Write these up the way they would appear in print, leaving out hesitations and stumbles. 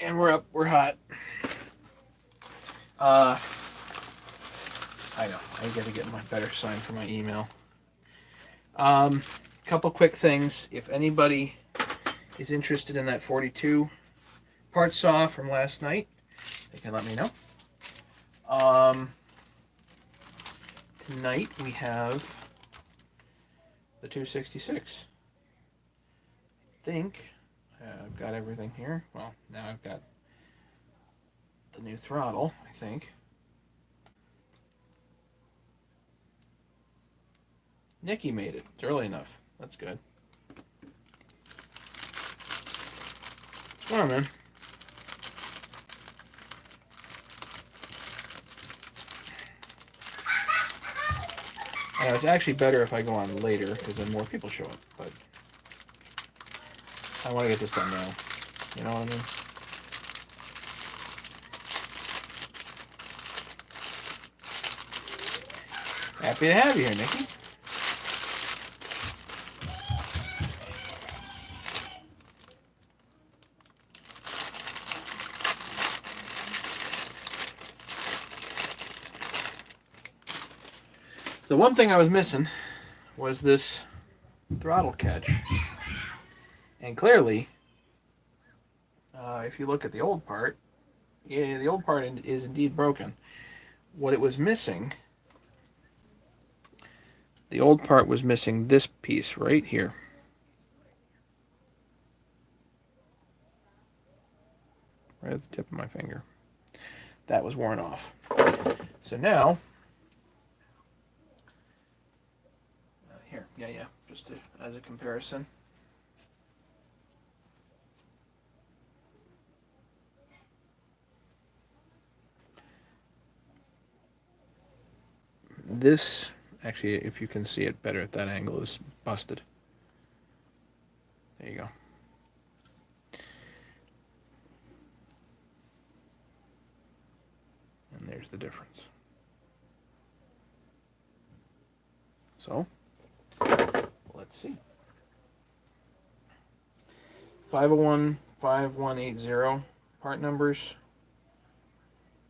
And we're up. We're hot. I know. I got to get my better sign for my email. Couple quick things. If anybody is interested in that 42 part saw from last night, they can let me know. Tonight we have the 266. I think I've got everything here. Well, now I've got the new throttle, I think. Nikki made it. It's early enough. That's good. What's going on, man? I know, it's actually better if I go on later because then more people show up. But I want to get this done now. You know what I mean? Happy to have you here, Nikki. The one thing I was missing was this throttle catch. And clearly, if you look at the old part, yeah, the old part is indeed broken. What it was missing, the old part was missing this piece right here. Right at the tip of my finger. That was worn off. So now, here, yeah, just as a comparison. This, actually, if you can see it better at that angle, is busted. There you go. And there's the difference. So, let's see. 501-5180 part numbers.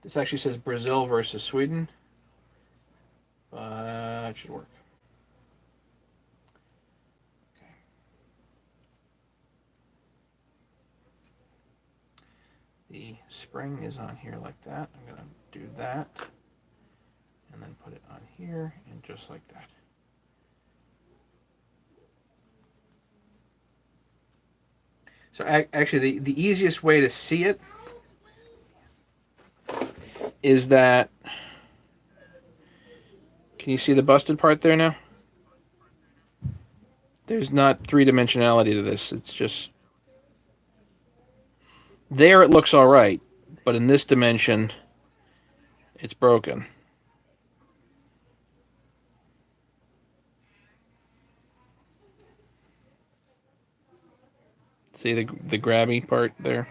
This actually says Brazil versus Sweden. It should work. Okay. The spring is on here like that. I'm going to do that. And then put it on here, and just like that. So actually, the easiest way to see it is that, can you see the busted part there now? There's not three-dimensionality to this. It's just, there it looks all right, but in this dimension, it's broken. See the grabby part there?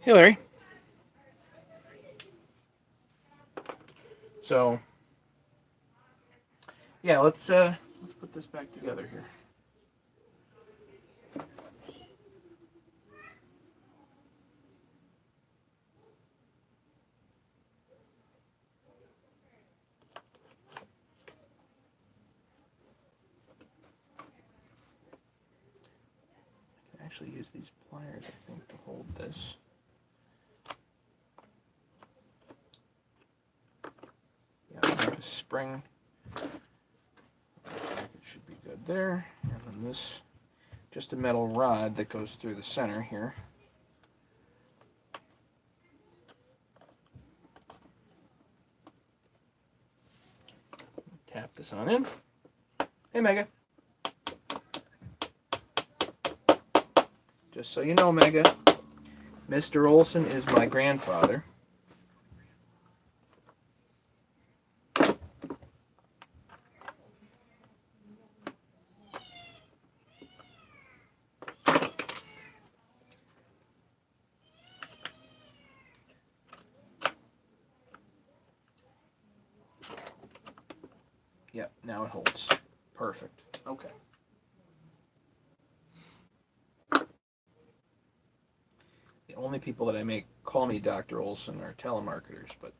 Hey, Larry. So, yeah, let's put this back together here. I can actually use these pliers, I think, to hold this. Yeah, the spring. Looks like it should be good there. And then this, just a metal rod that goes through the center here. Tap this on in. Hey, Mega. Just so you know, Mega, Mr. Olson is my grandfather. Yep, now it holds. Perfect. Okay. only people that I make call me Dr. Olson are telemarketers, but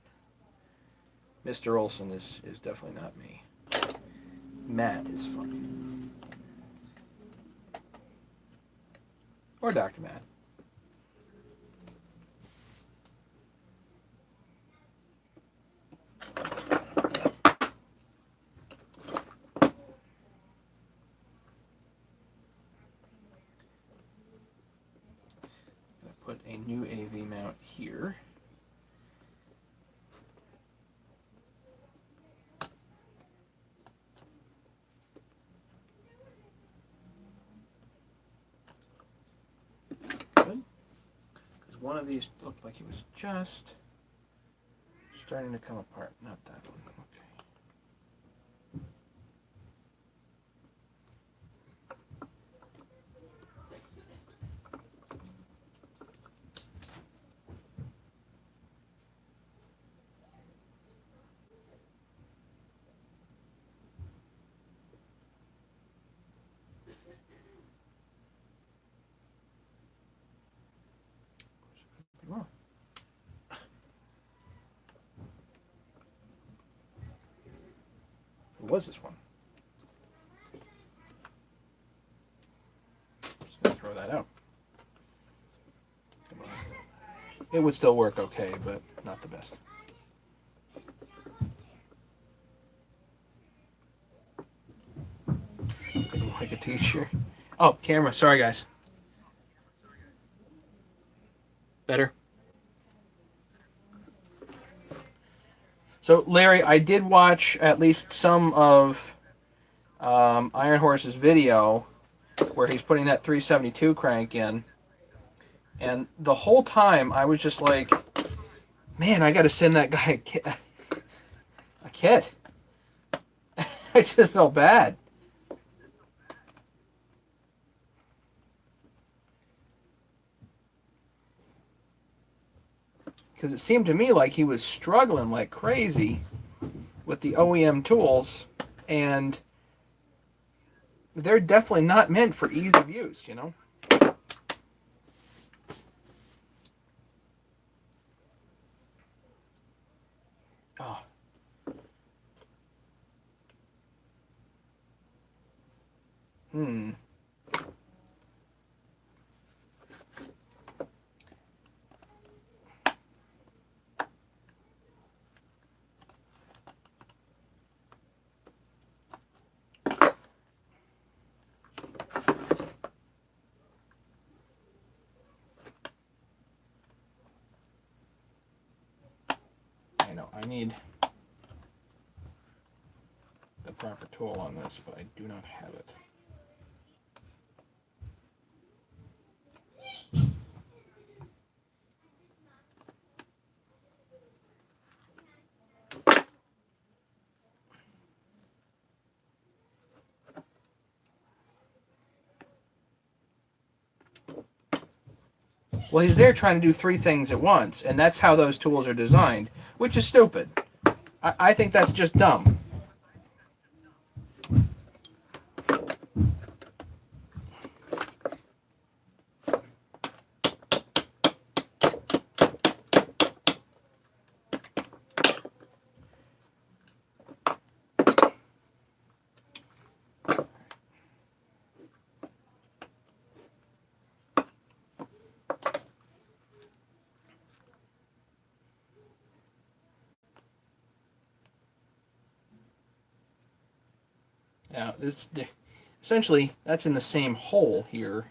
Mr. Olson is definitely not me. Matt is fine. Or Dr. Matt. Put a new AV mount here. Good. Because one of these looked like it was just starting to come apart. Not that one. Okay. Well, who was this one? Just gonna throw that out. It would still work okay, but not the best. Like a t-shirt. Oh, camera. Sorry, guys. Better? So, Larry, I did watch at least some of Iron Horse's video where he's putting that 372 crank in. And the whole time, I was just like, man, I got to send that guy a kit. I just felt bad. Because it seemed to me like he was struggling like crazy with the OEM tools, and they're definitely not meant for ease of use, you know? Oh. Hmm. I know, I need the proper tool on this, but I do not have it. Well, he's there trying to do three things at once, and that's how those tools are designed, which is stupid. I think that's just dumb. Now, essentially, that's in the same hole here.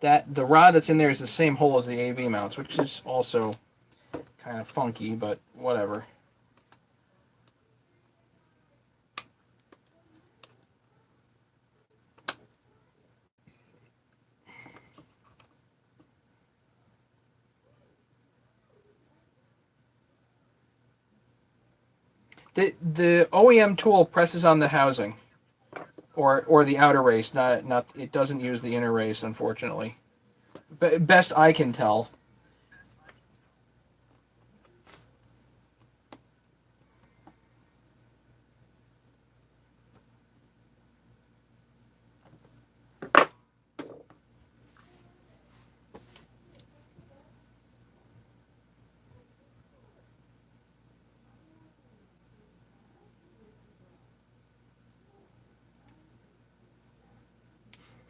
That the rod that's in there is the same hole as the AV mounts, which is also kind of funky, but whatever. The OEM tool presses on the housing, or the outer race. Not it doesn't use the inner race, unfortunately. Best I can tell.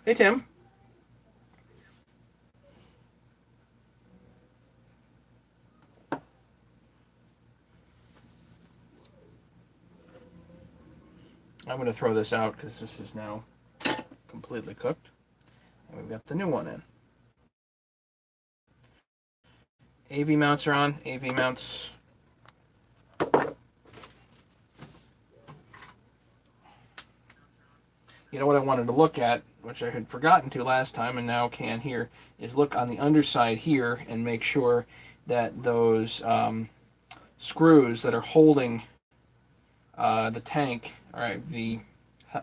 Hey, Tim. I'm going to throw this out because this is now completely cooked. And we've got the new one in. AV mounts are on. AV mounts. You know what I wanted to look at, which I had forgotten to last time and now can here, is look on the underside here and make sure that those screws that are holding the tank, or the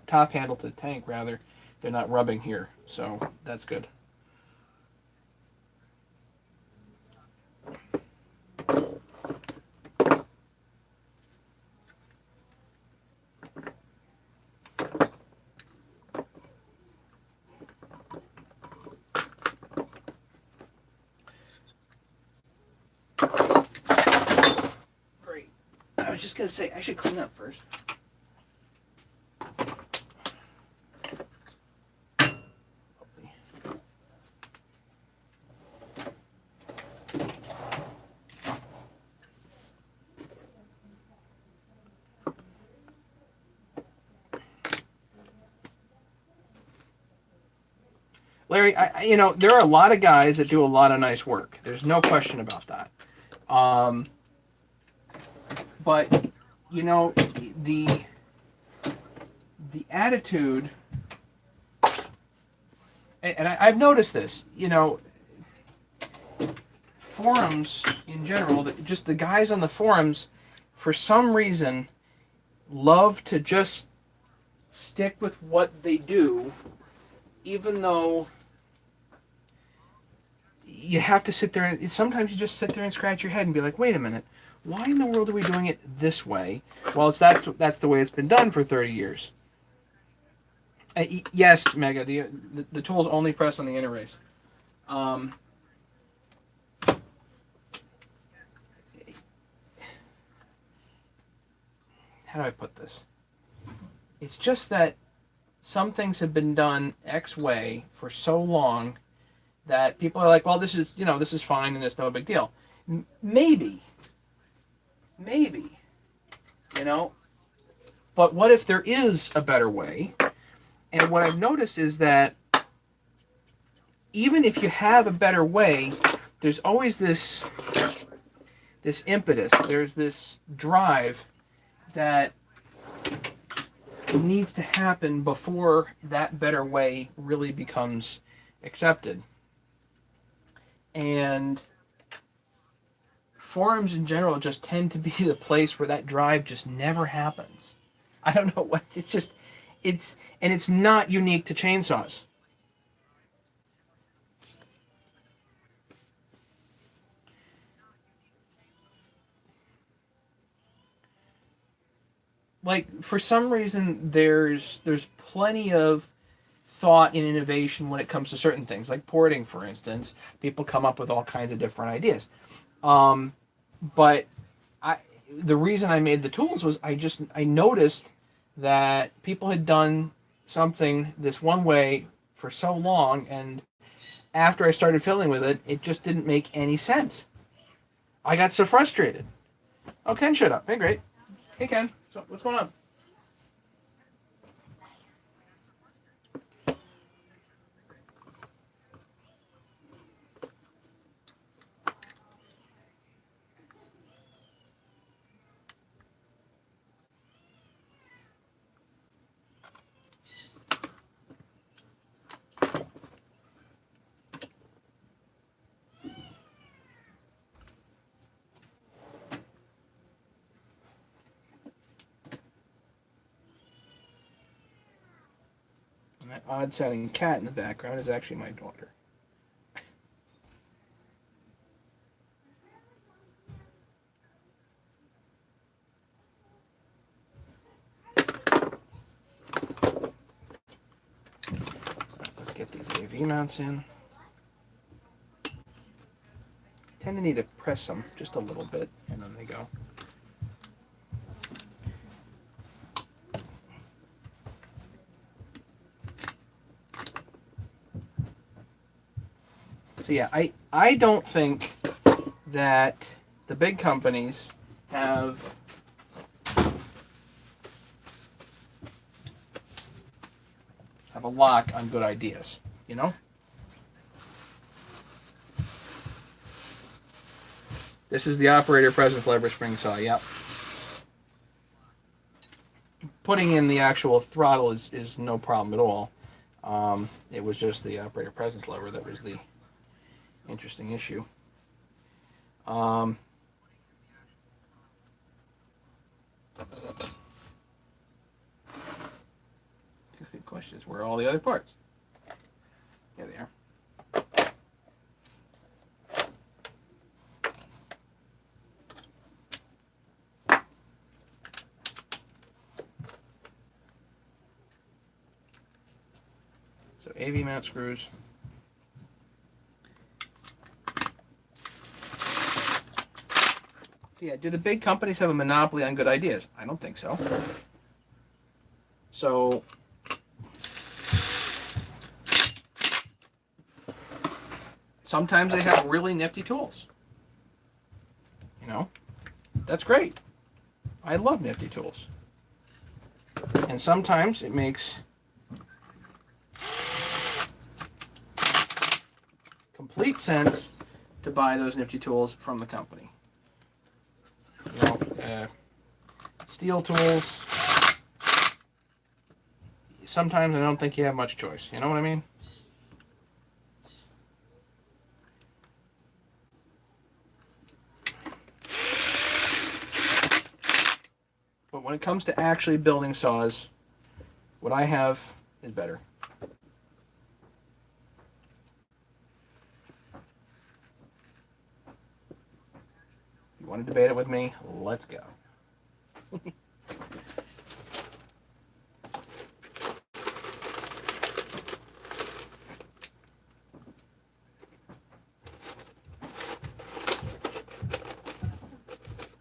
top handle to the tank rather, they're not rubbing here. So that's good. Great. I was just going to say, I should clean up first. Larry, you know, there are a lot of guys that do a lot of nice work. There's no question about that. But, you know, the attitude, and I've noticed this, you know, forums in general, just the guys on the forums, for some reason, love to just stick with what they do, even though you have to sit there and sometimes you just sit there and scratch your head and be like, wait a minute, why in the world are we doing it this way? Well, that's the way it's been done for 30 years. Yes, Mega, the tool's only pressed on the inner race. How do I put this? It's just that some things have been done X way for so long that people are like, well, this is, you know, this is fine and it's no big deal. Maybe, you know, but what if there is a better way? And what I've noticed is that even if you have a better way, there's always this impetus, there's this drive that needs to happen before that better way really becomes accepted. And forums in general just tend to be the place where that drive just never happens. I don't know what, it's not unique to chainsaws. Like, for some reason, there's plenty of thought and innovation when it comes to certain things, like porting, for instance. People come up with all kinds of different ideas. But the reason I made the tools was I noticed that people had done something this one way for so long, and after I started fiddling with it, it just didn't make any sense. I got so frustrated. Oh, Ken, shut up. Hey, great. Hey, Ken. So, what's going on? And that odd-sounding cat in the background is actually my daughter. Let's get these AV mounts in. Tend to need to press them just a little bit, and then they go. So yeah, I don't think that the big companies have a lock on good ideas, you know? This is the operator presence lever spring saw, yep. Putting in the actual throttle is no problem at all. It was just the operator presence lever that was the interesting issue. The question is, where are all the other parts? Here they are. So AV mount screws. So yeah, do the big companies have a monopoly on good ideas? I don't think so. So sometimes they have really nifty tools. You know, that's great. I love nifty tools. And sometimes it makes complete sense to buy those nifty tools from the company. You know, steel tools, sometimes I don't think you have much choice. You know what I mean? But when it comes to actually building saws, what I have is better. You want to debate it with me? Let's go.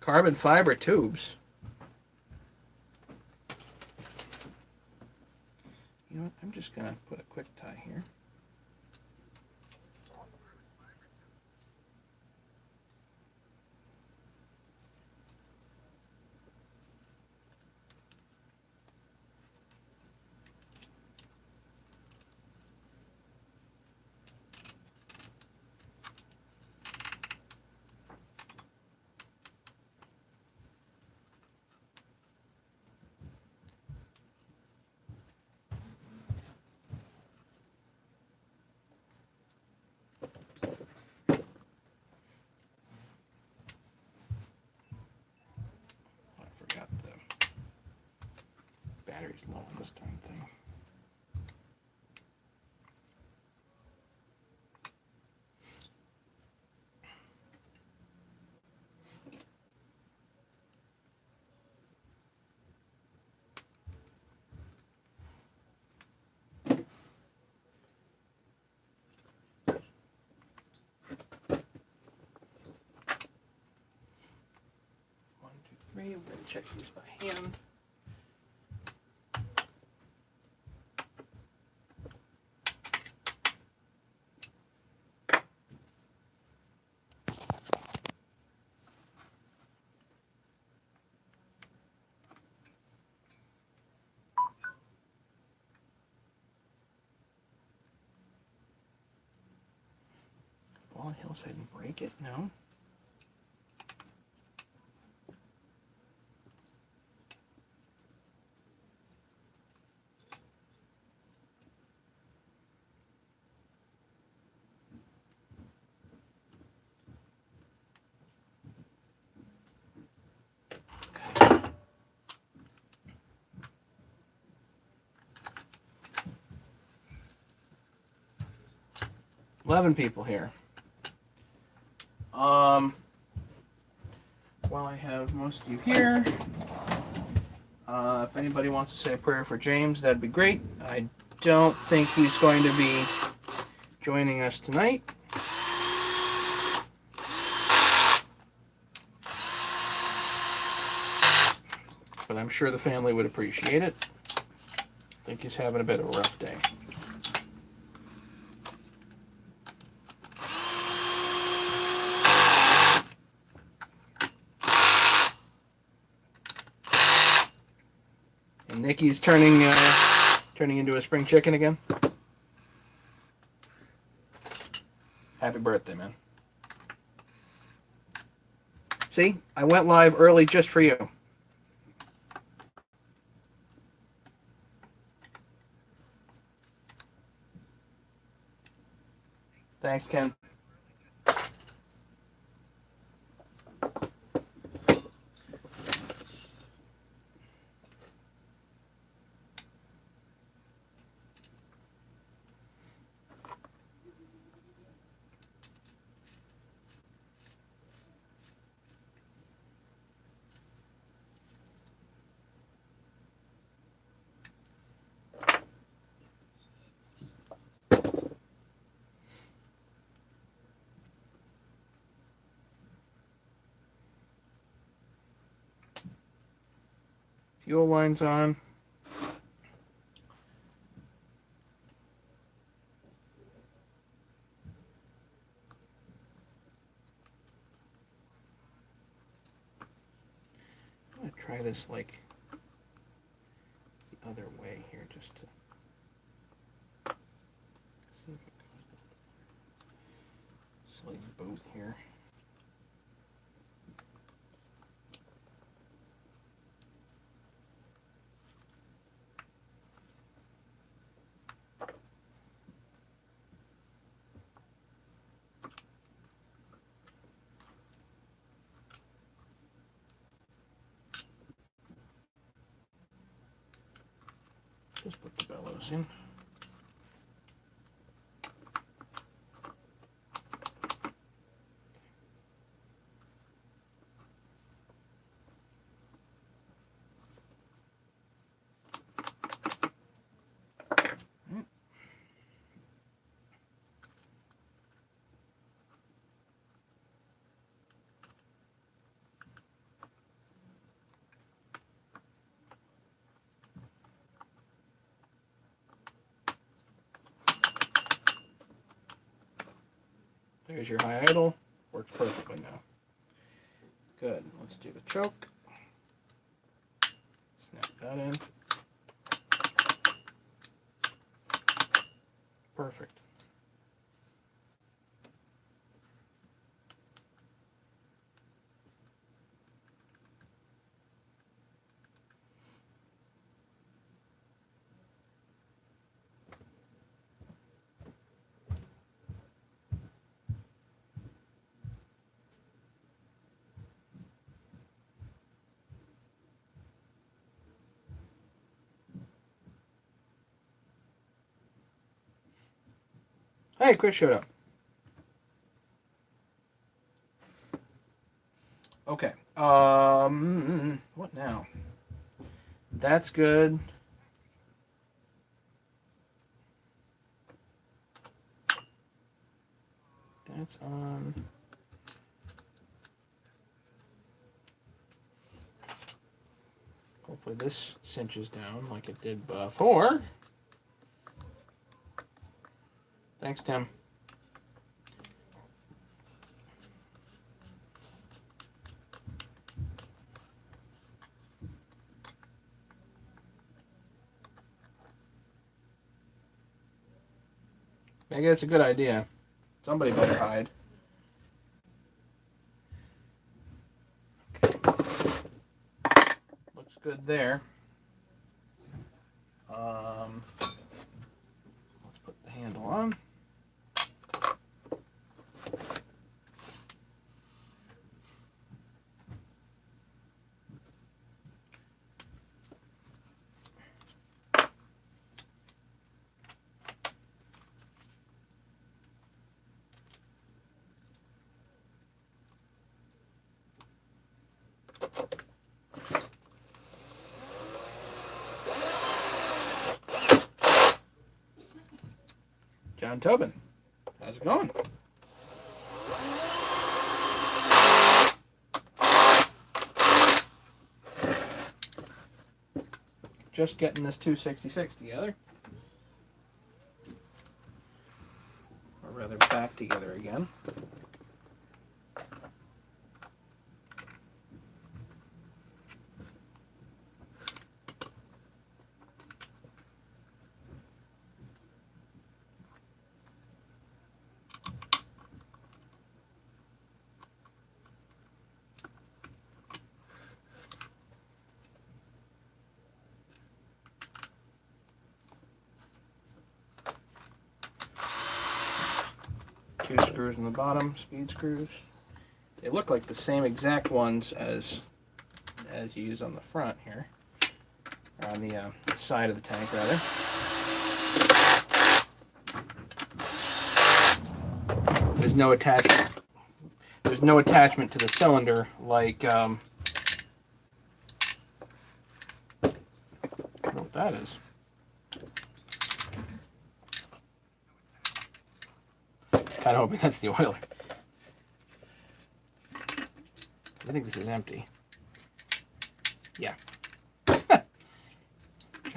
Carbon fiber tubes. You know what? I'm just going to put a quick tie here. Battery's low on this darn thing. One, two, three. We're going to check these by hand. Fall on hillside and break it? No. Okay. 11 people here. While I have most of you here, if anybody wants to say a prayer for James, that'd be great. I don't think he's going to be joining us tonight. But I'm sure the family would appreciate it. I think he's having a bit of a rough day. Nikki's turning into a spring chicken again. Happy birthday, man. See, I went live early just for you. Thanks, Ken. Fuel line's on. I'm going to try this like the other way here just to see if it goes. Slight boot here. Just put the bellows in. There's your high idle. Works perfectly now. Good. Let's do the choke. Snap that in. Perfect. Hey, Chris showed up. Okay. What now? That's good. That's on. Hopefully this cinches down like it did before. Thanks, Tim. Maybe that's a good idea. Somebody better hide. Okay. Looks good there. Let's put the handle on. John Tobin, how's it going? Just getting this 266 together. Or rather, back together again. 2 screws in the bottom, speed screws. They look like the same exact ones as you use on the front here, or on the side of the tank rather. There's no attachment. There's no attachment to the cylinder like I don't know what that is. Kind of hoping that's the oiler. I think this is empty. Yeah.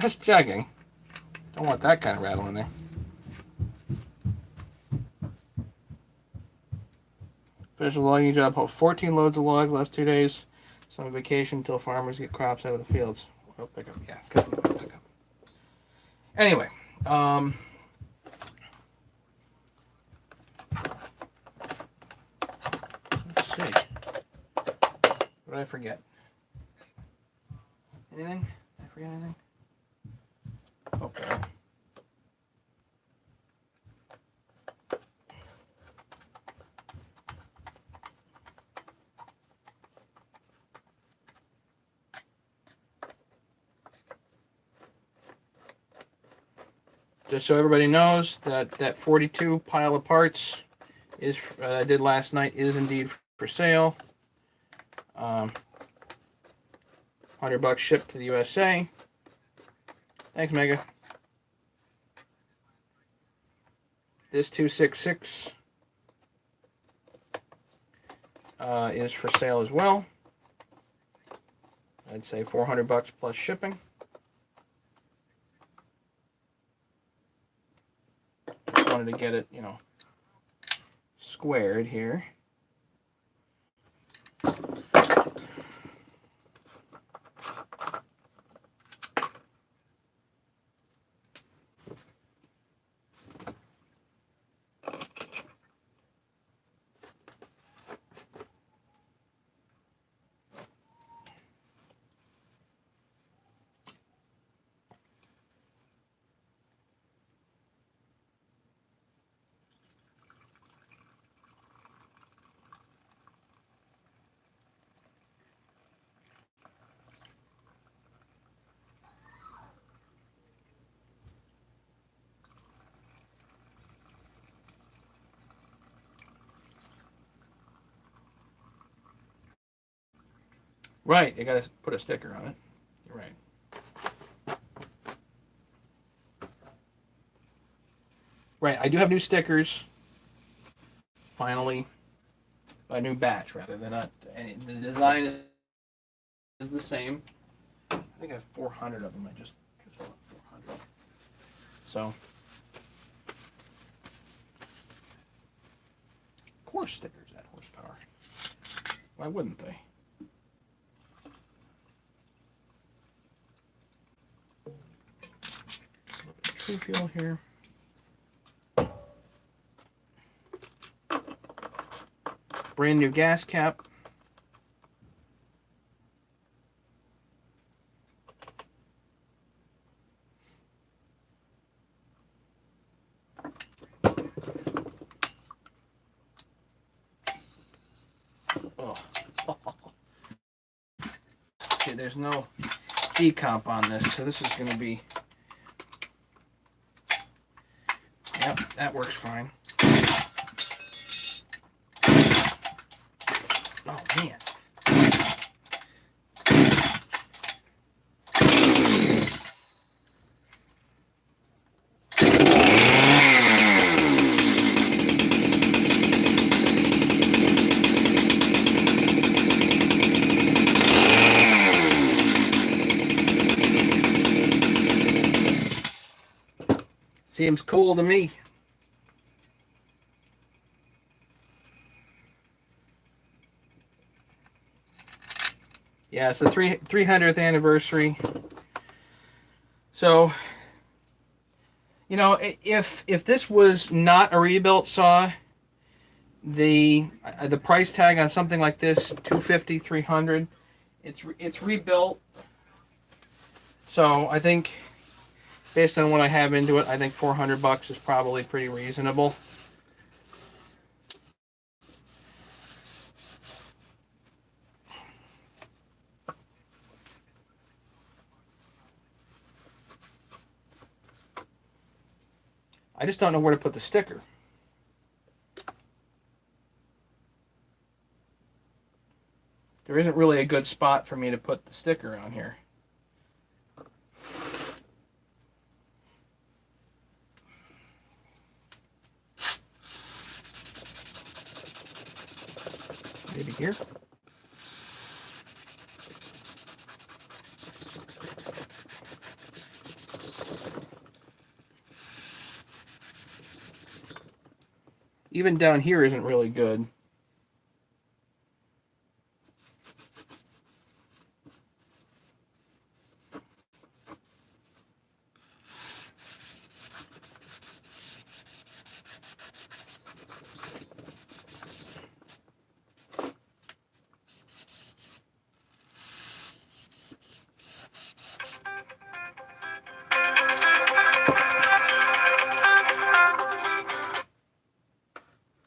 Just checking. Don't want that kind of rattle in there. Finished the logging job. 14 loads of log last 2 days. Some vacation until farmers get crops out of the fields. Oil pickup. Yeah, it's good oil pickup. Anyway, let's see. What did I forget? Anything? Did I forget anything? Okay. Just so everybody knows that 42 pile of parts is I did last night is indeed for sale. $100 shipped to the USA. Thanks, Mega. This 266 is for sale as well. I'd say $400 plus shipping. Just wanted to get it, you know, squared here. Right, you gotta put a sticker on it. You're right. Right, I do have new stickers. Finally. A new batch, rather. They're not. The design is the same. I think I have 400 of them. I just bought 400. So, of course, stickers add horsepower. Why wouldn't they? True fuel here. Brand new gas cap. Oh. Okay, there's no decomp on this, so this is going to be. Yep, that works fine. Oh, man. Seems cool to me. Yeah, it's the 300th anniversary. So, you know, if this was not a rebuilt saw, the price tag on something like this, $250, $300, it's rebuilt. So I think, based on what I have into it, I think $400 is probably pretty reasonable. I just don't know where to put the sticker. There isn't really a good spot for me to put the sticker on here. Maybe here? Even down here isn't really good.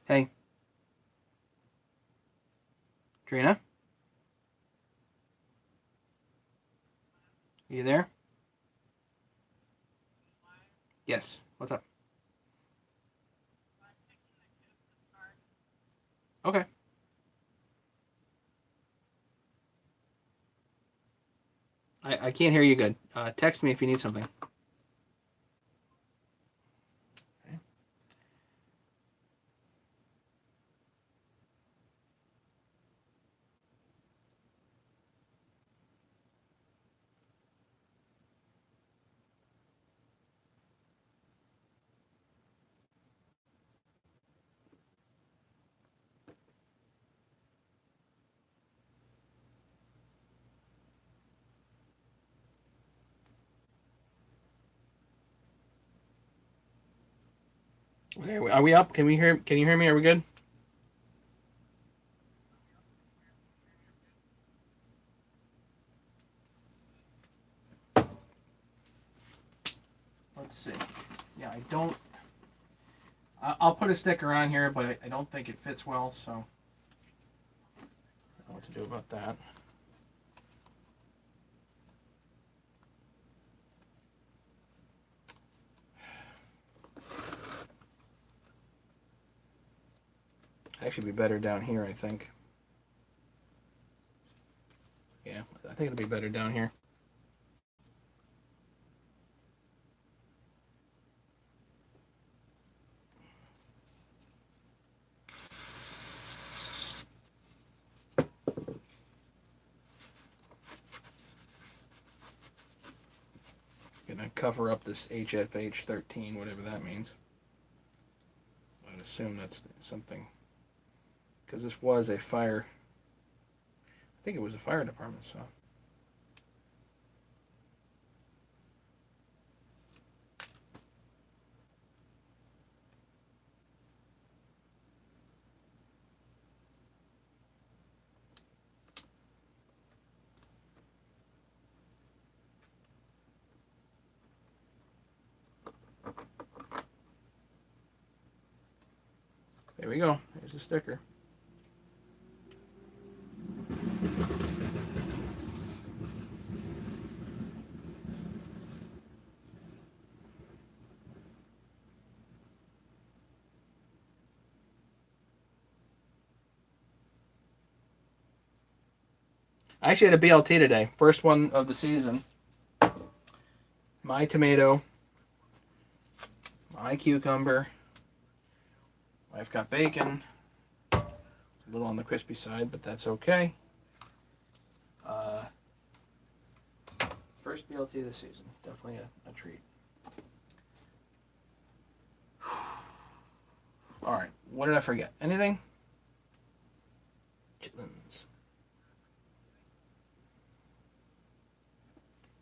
Hey. Trina? Are you there? Yes. What's up? Okay. I can't hear you good. Text me if you need something. Okay, are we up? Can you hear me? Are we good? Let's see. Yeah, I don't. I'll put a sticker on here, but I don't think it fits well, so I don't know what to do about that. Actually, be better down here, I think. Yeah, I think it'll be better down here. Gonna cover up this HFH 13, whatever that means. I'd assume that's something, because this was a fire. I think it was a fire department, so. There we go. There's the sticker. I actually had a BLT today. First one of the season. My tomato. My cucumber. I've got bacon. A little on the crispy side, but that's okay. First BLT of the season. Definitely a treat. Alright, what did I forget? Anything? Chitlins.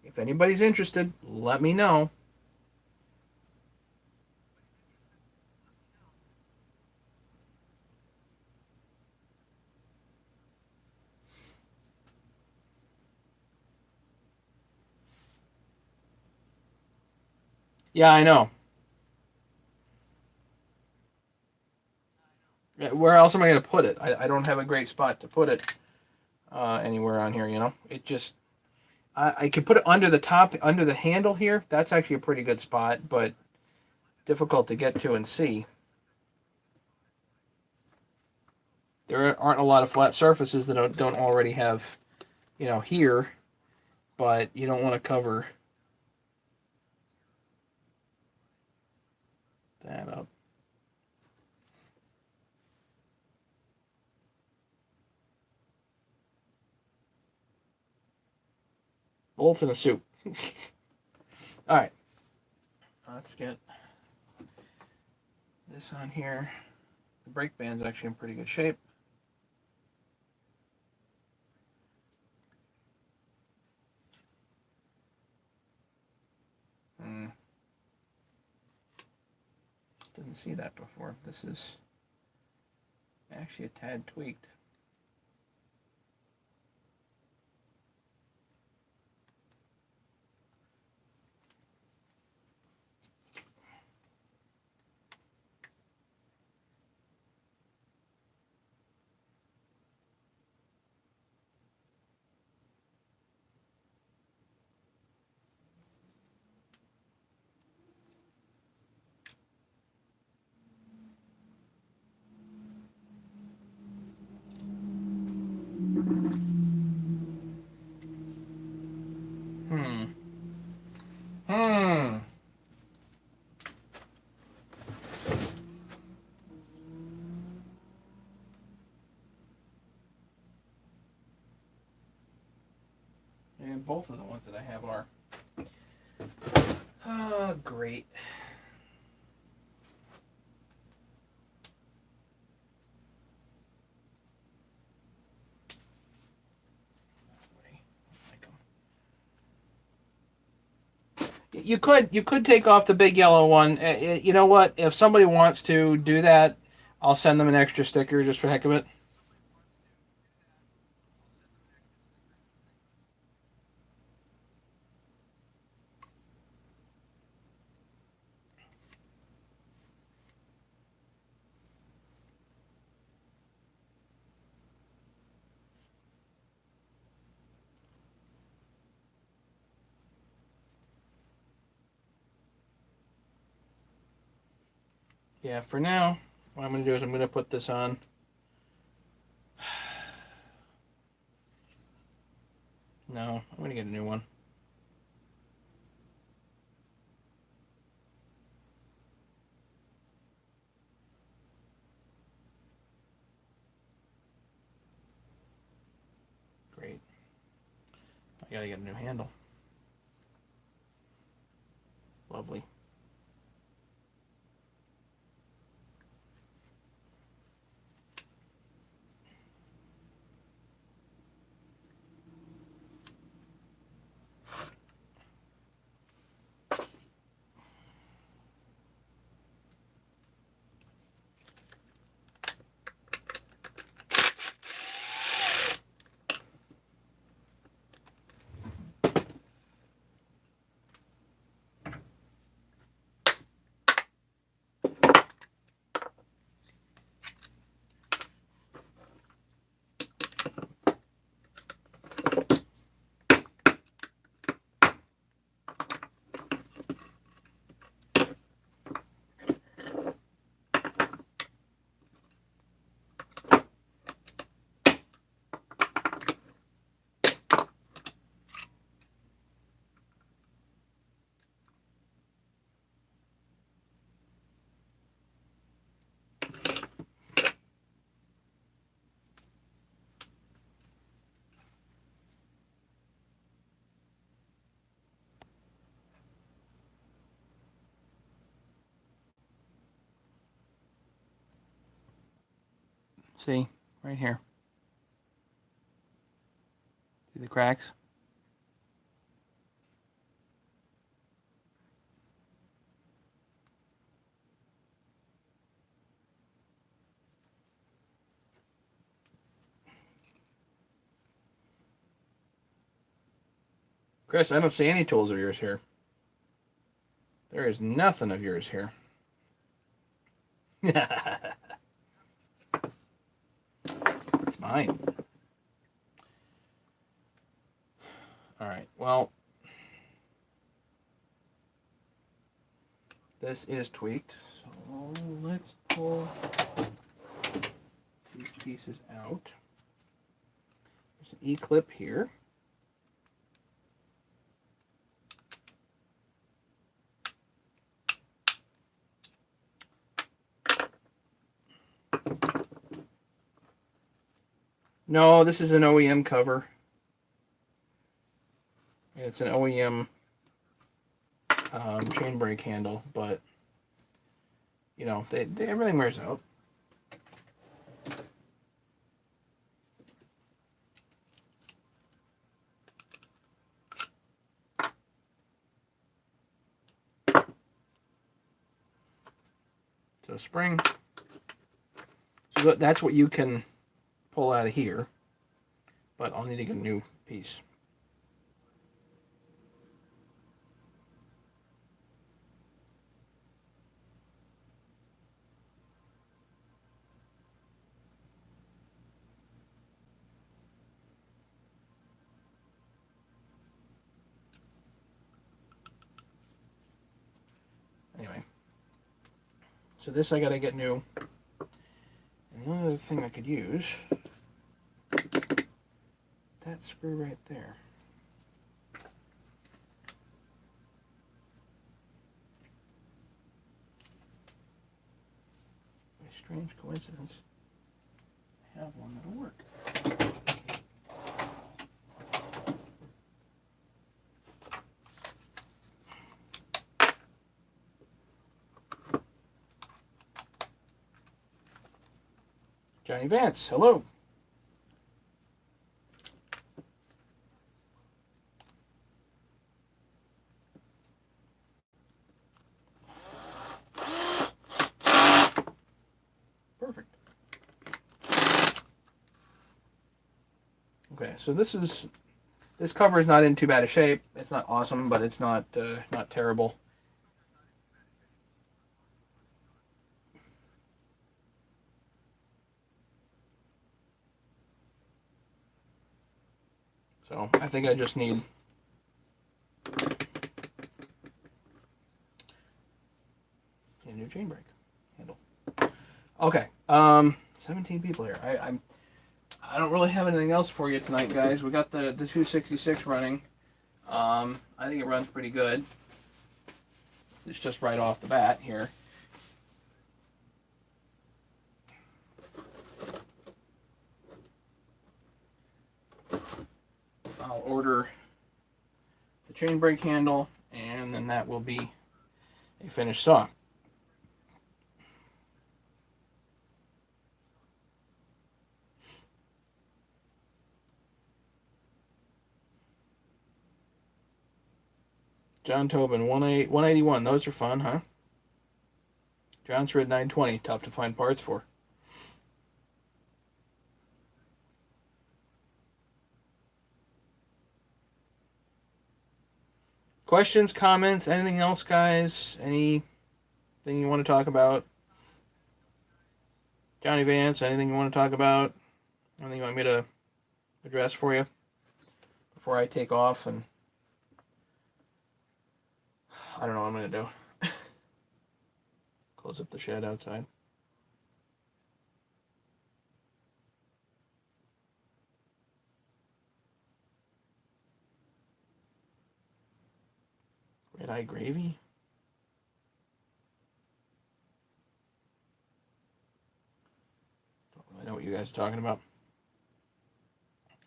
If anybody's interested, let me know. Yeah, I know. Where else am I going to put it? I don't have a great spot to put it anywhere on here, you know? It just... I could put it under the top, under the handle here. That's actually a pretty good spot, but difficult to get to and see. There aren't a lot of flat surfaces that don't already have, here, but you don't want to cover that up. Bolts in a soup. All right. Let's get this on here. The brake band's actually in pretty good shape. Didn't see that before. This is actually a tad tweaked. And both of the ones that I have are. Oh, great. You could take off the big yellow one. You know what? If somebody wants to do that, I'll send them an extra sticker just for the heck of it. Yeah, for now, what I'm going to do is I'm going to put this on. No, I'm going to get a new one. Great. I got to get a new handle. Lovely. See? Right here. See the cracks? Chris, I don't see any tools of yours here. There is nothing of yours here. It's mine. All right, well, this is tweaked. So let's pull these pieces out. There's an E-clip here. No, this is an OEM cover. It's an OEM chain brake handle, but you know, everything wears out. So spring. So that's what you can pull out of here, but I'll need to get a new piece. Anyway, so this I gotta get new. And the only other thing I could use, that screw right there. By strange coincidence, I have one that'll work. Johnny Vance, hello. Perfect. Okay, so this cover is not in too bad a shape. It's not awesome, but it's not not terrible. So I think I just need a new chain brake handle. Okay, 17 people here. I don't really have anything else for you tonight, guys. We got the 266 running. I think it runs pretty good. It's just right off the bat here. I'll order the chain brake handle, and then that will be a finished saw. John Tobin, 181. Those are fun, huh? John's Red 920. Tough to find parts for. Questions, comments, anything else, guys? Anything you want to talk about? Johnny Vance, anything you want to talk about? Anything you want me to address for you before I take off? And I don't know what I'm going to do. Close up the shed outside. Red Eye Gravy? Don't really know what you guys are talking about.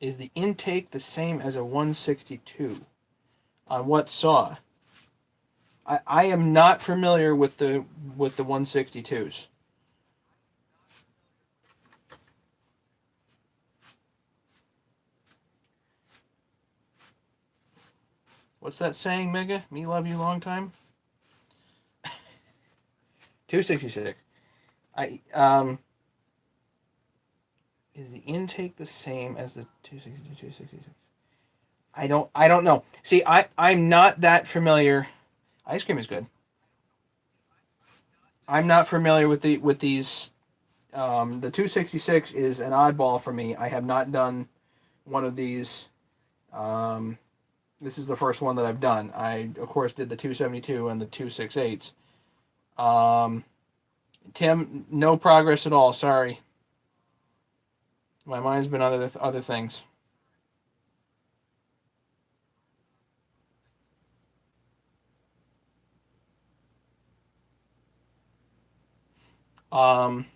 Is the intake the same as a 162? On what saw? I am not familiar with the 162s. What's that saying, Mega? Me love you long time? 266. Is the intake the same as the 262, 266? I don't know. See, I'm not that familiar. Ice cream is good. I'm not familiar with these. The 266 is an oddball for me. I have not done one of these. This is the first one that I've done. I, of course, did the 272 and the 268s, Tim, no progress at all. Sorry, my mind's been on other things. Um,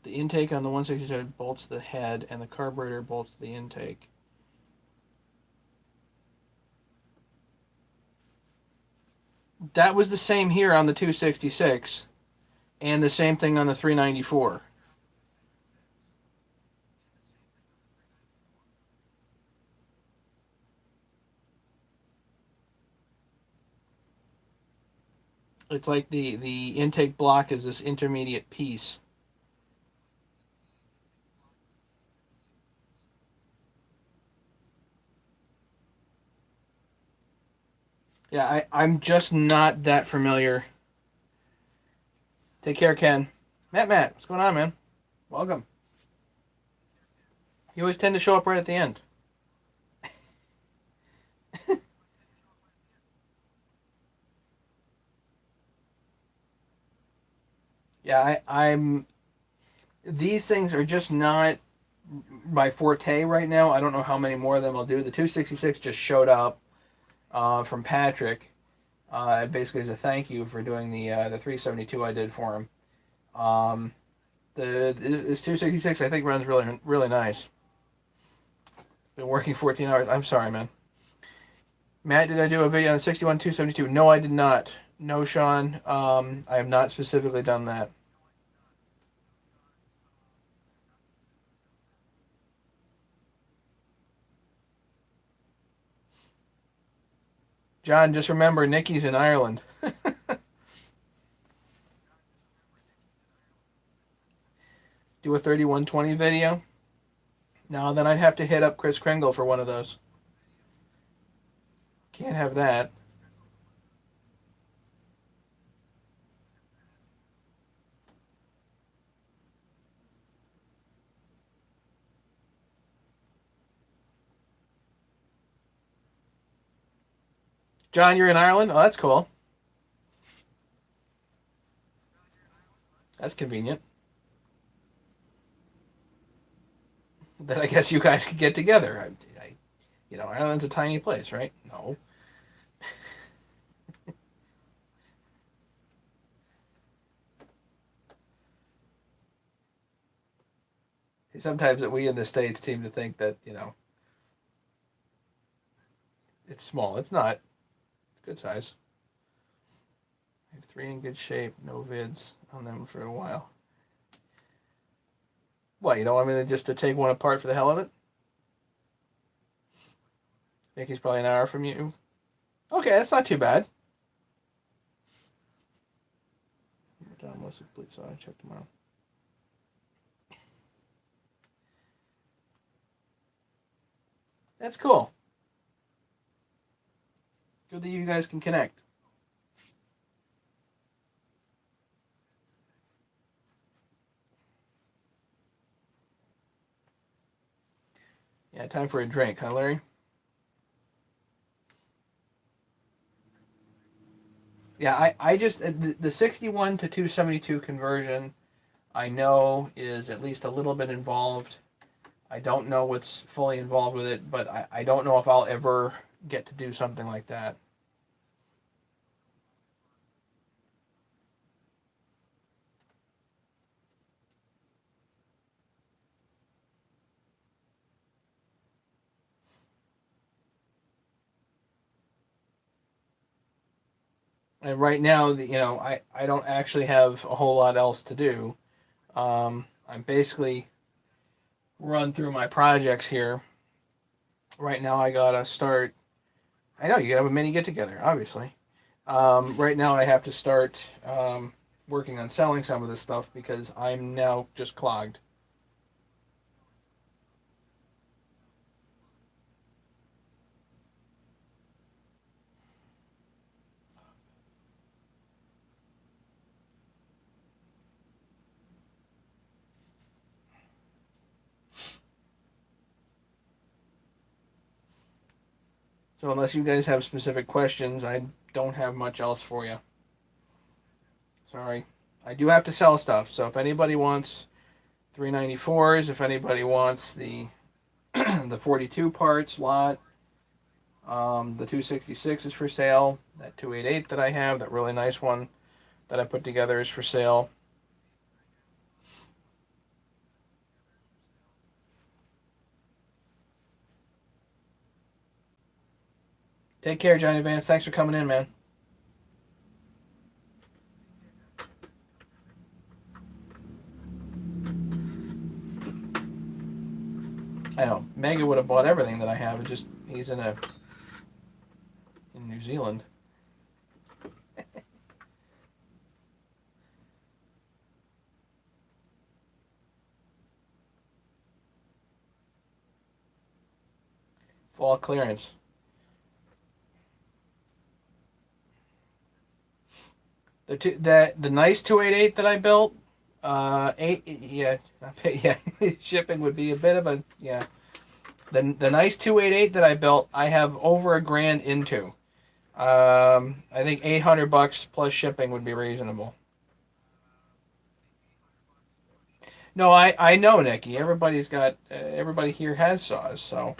the intake on the 167 bolts to the head, and the carburetor bolts to the intake. That was the same here on the 266, and the same thing on the 394. It's like the intake block is this intermediate piece. Yeah, I'm just not that familiar. Take care, Ken. Matt, what's going on, man? Welcome. You always tend to show up right at the end. Yeah, I'm. These things are just not my forte right now. I don't know how many more of them I'll do. The 266 just showed up from Patrick, basically as a thank you for doing the 372 I did for him. This 266 I think runs really nice. Been working 14 hours. I'm sorry, man. Matt, did I do a video on the 61 272? No, I did not. No, Sean. I have not specifically done that. John, just remember, Nikki's in Ireland. Do a 3120 video? No, then I'd have to hit up Chris Kringle for one of those. Can't have that. John, you're in Ireland? Oh, that's cool. That's convenient. Then I guess you guys could get together. Ireland's a tiny place, right? No. Sometimes we in the States seem to think that, it's small. It's not. It's good size. I have 3 in good shape. No vids on them for a while. What, you don't want me just to take one apart for the hell of it? Nikki's probably an hour from you. Okay, that's not too bad. We're done most of the bleach, so I'll check tomorrow. That's cool. Good that you guys can connect. Yeah, time for a drink, huh, Larry? Yeah, I just the 61 to 272 conversion I know is at least a little bit involved. I don't know what's fully involved with it, but I don't know if I'll ever get to do something like that. And right now, I don't actually have a whole lot else to do. I'm basically run through my projects here. Right now, I gotta start. I know you gotta have a mini get together, obviously. Right now, I have to start working on selling some of this stuff because I'm now just clogged. So unless you guys have specific questions, I don't have much else for you. Sorry. I do have to sell stuff, so if anybody wants 394s, if anybody wants the the 42 parts lot, the 266 is for sale. That 288 that I have, that really nice one that I put together, is for sale. Take care, Johnny Vance. Thanks for coming in, man. I know Mega would have bought everything that I have. It just he's in New Zealand. Fall clearance. The nice 288 that I built, yeah, shipping would be a bit of a yeah. The nice 288 that I built, I have over $1,000 into. I think $800 plus shipping would be reasonable. No, I know, Nikki. Everybody here has saws, so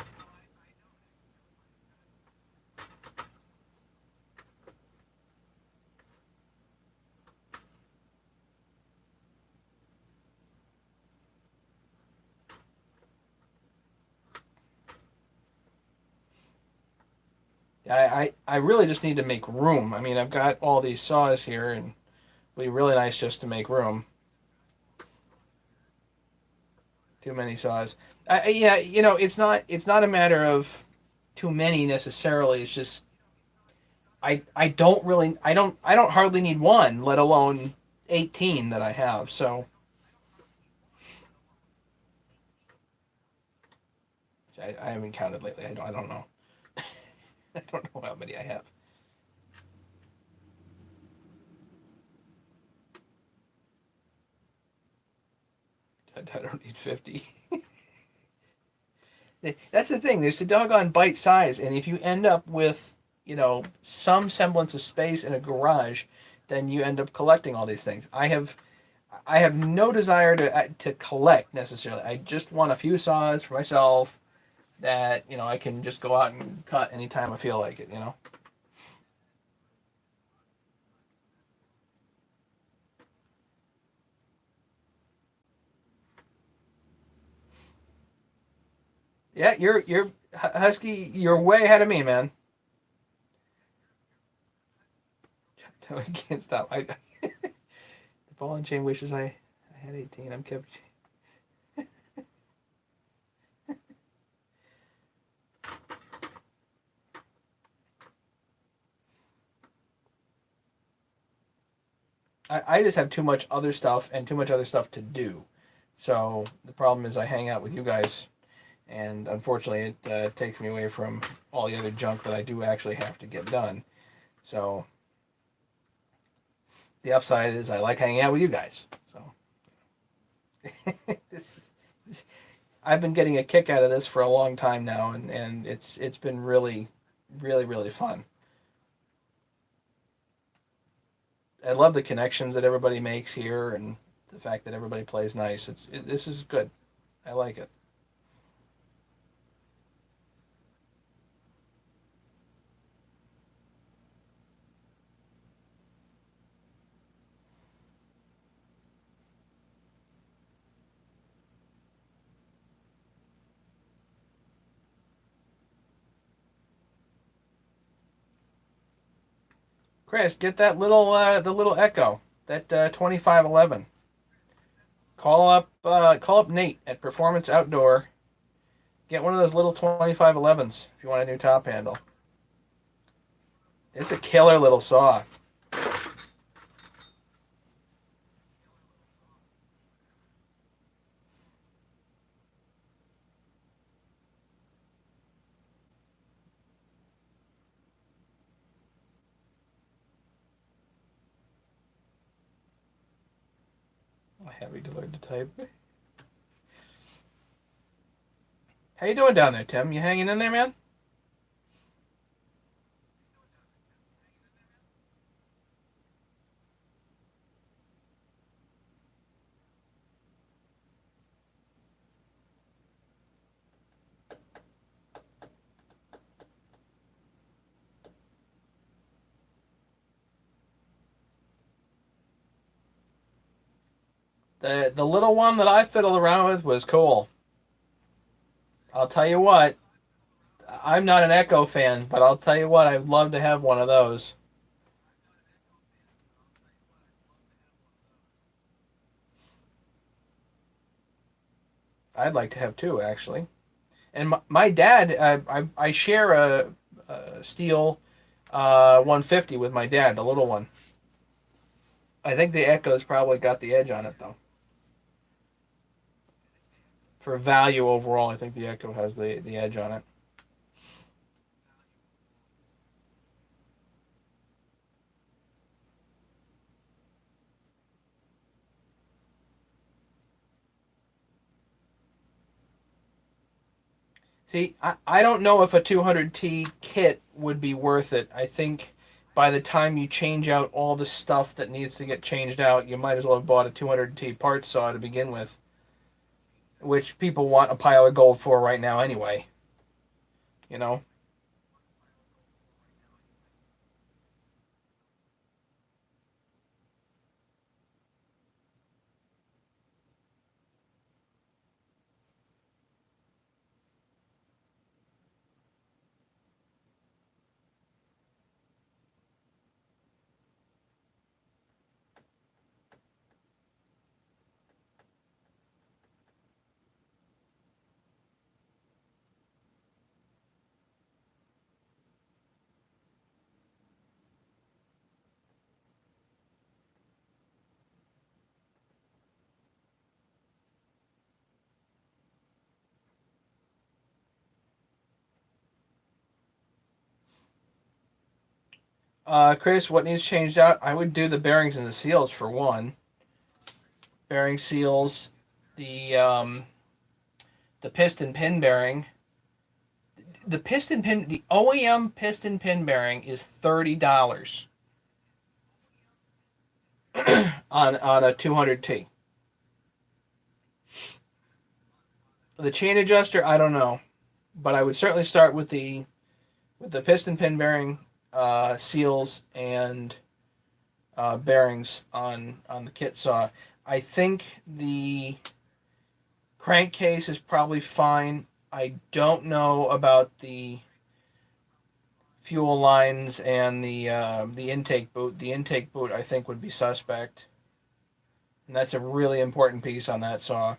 I really just need to make room. I mean, I've got all these saws here, and it'd be really nice just to make room. Too many saws. Yeah, it's not a matter of too many necessarily. It's just I don't hardly need one, let alone 18 that I have. So I haven't counted lately. I don't know. I don't know how many I have. I don't need 50. That's the thing. There's a doggone bite size, and if you end up with some semblance of space in a garage, then you end up collecting all these things. I have no desire to collect necessarily. I just want a few saws for myself that I can just go out and cut anytime I feel like it. Yeah, you're Husky. You're way ahead of me, man. I can't stop. The ball and chain wishes I had 18. I'm kept. I just have too much other stuff and too much other stuff to do. So the problem is I hang out with you guys, and unfortunately it takes me away from all the other junk that I do actually have to get done. So the upside is I like hanging out with you guys. So this, I've been getting a kick out of this for a long time now, and it's been really, really, really fun. I love the connections that everybody makes here, and the fact that everybody plays nice. This is good. I like it. Chris, get that the little Echo, that 2511. Call up Nate at Performance Outdoor. Get one of those little 2511s if you want a new top handle. It's a killer little saw. I happy to learn to type. How you doing down there, Tim? You hanging in there, man? The little one that I fiddled around with was cool. I'll tell you what, I'm not an Echo fan, but I'll tell you what, I'd love to have one of those. I'd like to have two, actually. And my dad, I share a steel 150 with my dad, the little one. I think the Echo's probably got the edge on it, though. For value overall, I think the Echo has the edge on it. See, I don't know if a 200T kit would be worth it. I think by the time you change out all the stuff that needs to get changed out, you might as well have bought a 200T part saw to begin with, which people want a pile of gold for right now anyway. You know? Chris, what needs changed out? I would do the bearings and the seals for one. Bearing seals, the um, the piston pin bearing. The piston pin, the OEM piston pin bearing is $30 on a 200T. The chain adjuster, I don't know, but I would certainly start with the piston pin bearing, seals, and bearings on the kit saw. I think the crankcase is probably fine. I don't know about the fuel lines and the intake boot. The intake boot I think would be suspect, and that's a really important piece on that saw.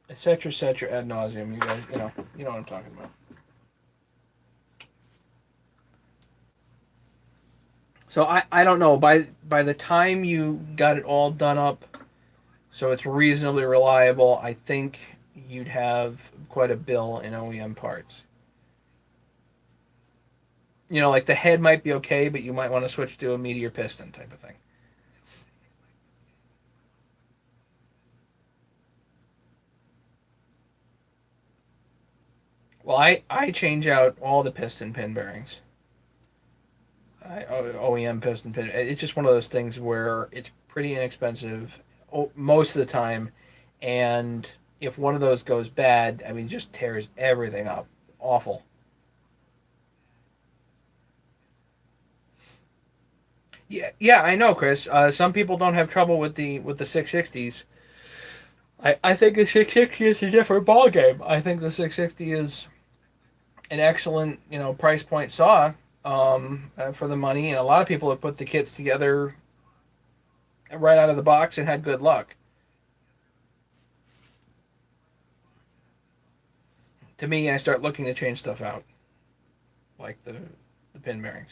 Et cetera, ad nauseum. You guys, you know what I'm talking about. So I don't know. By the time you got it all done up, so it's reasonably reliable, I think you'd have quite a bill in OEM parts. Like the head might be okay, but you might want to switch to a meteor piston type of thing. Well, I change out all the piston pin bearings. OEM piston pin. It's just one of those things where it's pretty inexpensive most of the time, and if one of those goes bad, I mean, it just tears everything up. Awful. Yeah, yeah, I know, Chris. Some people don't have trouble with the 660s. I think the 660 is a different ball game. I think the 660 is an excellent price point saw for the money, and a lot of people have put the kits together right out of the box and had good luck. To me, I start looking to change stuff out, like the pin bearings.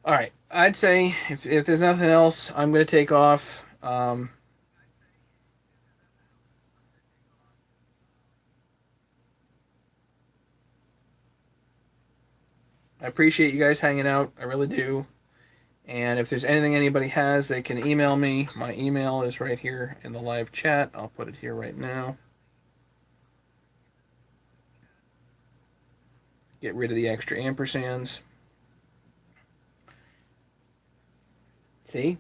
All right, I'd say if there's nothing else, I'm gonna take off. I appreciate you guys hanging out. I really do. And if there's anything anybody has, they can email me. My email is right here in the live chat. I'll put it here right now. Get rid of the extra ampersands. See?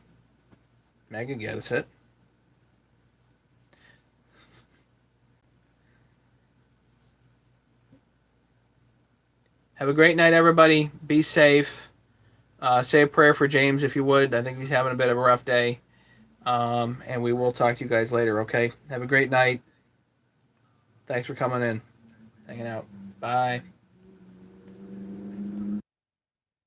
Mega gets it. Have a great night, everybody. Be safe. Say a prayer for James if you would. I think he's having a bit of a rough day. And we will talk to you guys later, okay? Have a great night. Thanks for coming in, hanging out. Bye.